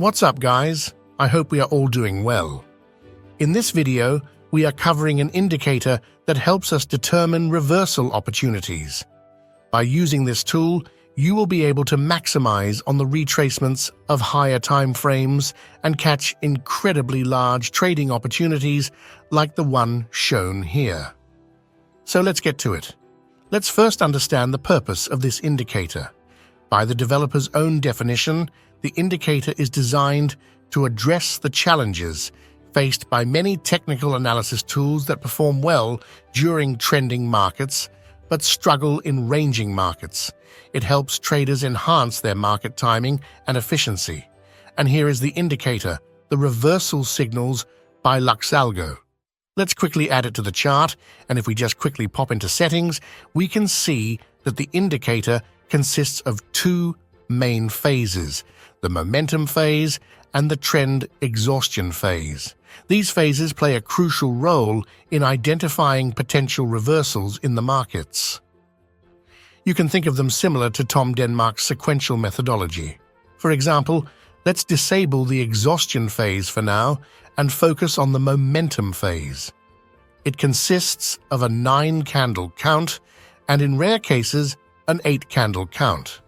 What's up, guys? I hope we are all doing well. In this video, we are covering an indicator that helps us determine reversal opportunities. By using this tool, you will be able to maximize on the retracements of higher time frames and catch incredibly large trading opportunities like the one shown here. So let's get to it. Let's first understand the purpose of this indicator. By the developer's own definition, the indicator is designed to address the challenges faced by many technical analysis tools that perform well during trending markets but struggle in ranging markets. It helps traders enhance their market timing and efficiency. And here is the indicator, the reversal signals by LuxAlgo. Let's quickly add it to the chart, and if we just quickly pop into settings, we can see that the indicator consists of two main phases, the momentum phase and the trend exhaustion phase. These phases play a crucial role in identifying potential reversals in the markets. You can think of them similar to Tom Denmark's sequential methodology. For example, let's disable the exhaustion phase for now and focus on the momentum phase. It consists of a 9-candle count and, in rare cases, an 8-candle count.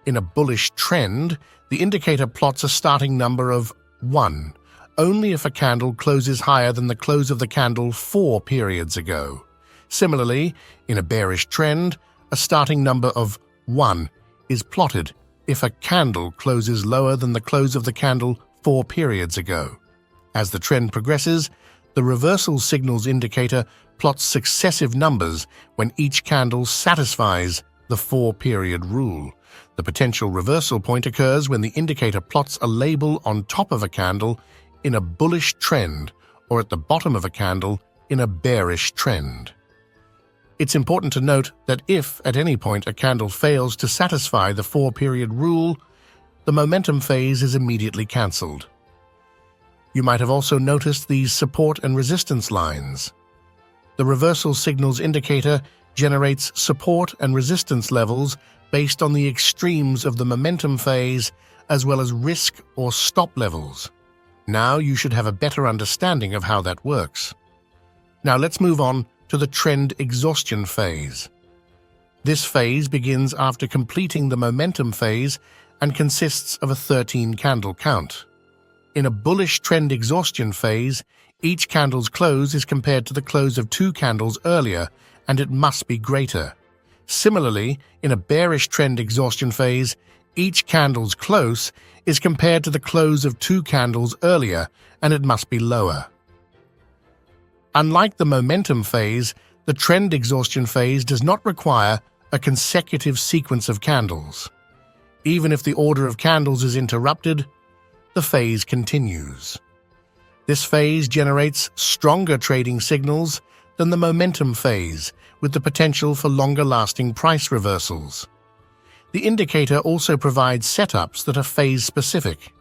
In a bullish trend, the indicator plots a starting number of 1, only if a candle closes higher than the close of the candle 4 periods ago. Similarly, in a bearish trend, a starting number of 1 is plotted if a candle closes lower than the close of the candle 4 periods ago. As the trend progresses, the reversal signals indicator plots successive numbers when each candle satisfies the 4-period rule. The potential reversal point occurs when the indicator plots a label on top of a candle in a bullish trend or at the bottom of a candle in a bearish trend. It's important to note that if, at any point, a candle fails to satisfy the 4-period rule, the momentum phase is immediately cancelled. You might have also noticed these support and resistance lines. The reversal signals indicator generates support and resistance levels based on the extremes of the momentum phase as well as risk or stop levels. Now you should have a better understanding of how that works. Now let's move on to the trend exhaustion phase. This phase begins after completing the momentum phase and consists of a 13-candle count. In a bullish trend exhaustion phase, each candle's close is compared to the close of 2 candles earlier, and it must be greater. Similarly, in a bearish trend exhaustion phase, each candle's close is compared to the close of 2 candles earlier, and it must be lower. Unlike the momentum phase, the trend exhaustion phase does not require a consecutive sequence of candles. Even if the order of candles is interrupted, the phase continues. This phase generates stronger trading signals than the momentum phase, with the potential for longer-lasting price reversals. The indicator also provides setups that are phase-specific.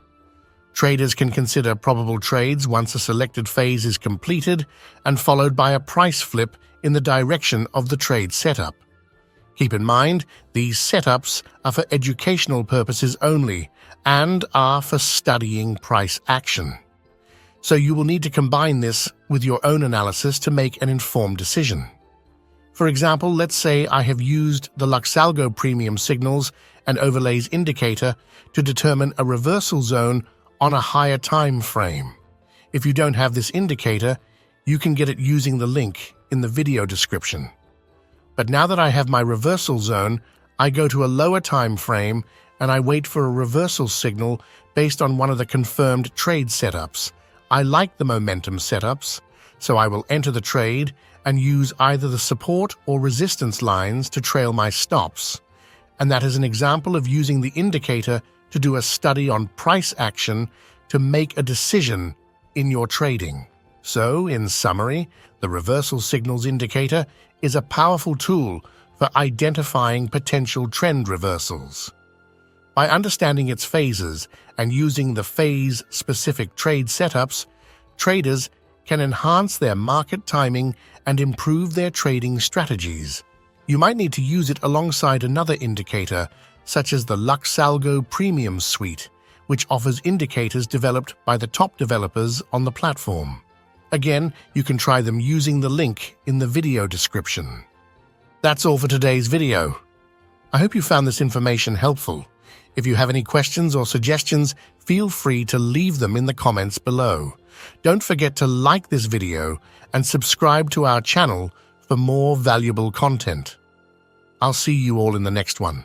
Traders can consider probable trades once a selected phase is completed and followed by a price flip in the direction of the trade setup. Keep in mind, these setups are for educational purposes only and are for studying price action. So you will need to combine this with your own analysis to make an informed decision. For example, let's say I have used the LuxAlgo Premium signals and overlays indicator to determine a reversal zone on a higher time frame. If you don't have this indicator, you can get it using the link in the video description. But now that I have my reversal zone, I go to a lower time frame and I wait for a reversal signal based on one of the confirmed trade setups. I like the momentum setups, so I will enter the trade and use either the support or resistance lines to trail my stops. And that is an example of using the indicator to do a study on price action to make a decision in your trading. So, in summary, the reversal signals indicator is a powerful tool for identifying potential trend reversals. By understanding its phases and using the phase-specific trade setups, traders can enhance their market timing and improve their trading strategies. You might need to use it alongside another indicator, such as the LuxAlgo Premium suite, which offers indicators developed by the top developers on the platform. Again, you can try them using the link in the video description. That's all for today's video. I hope you found this information helpful. If you have any questions or suggestions, feel free to leave them in the comments below. Don't forget to like this video and subscribe to our channel for more valuable content. I'll see you all in the next one.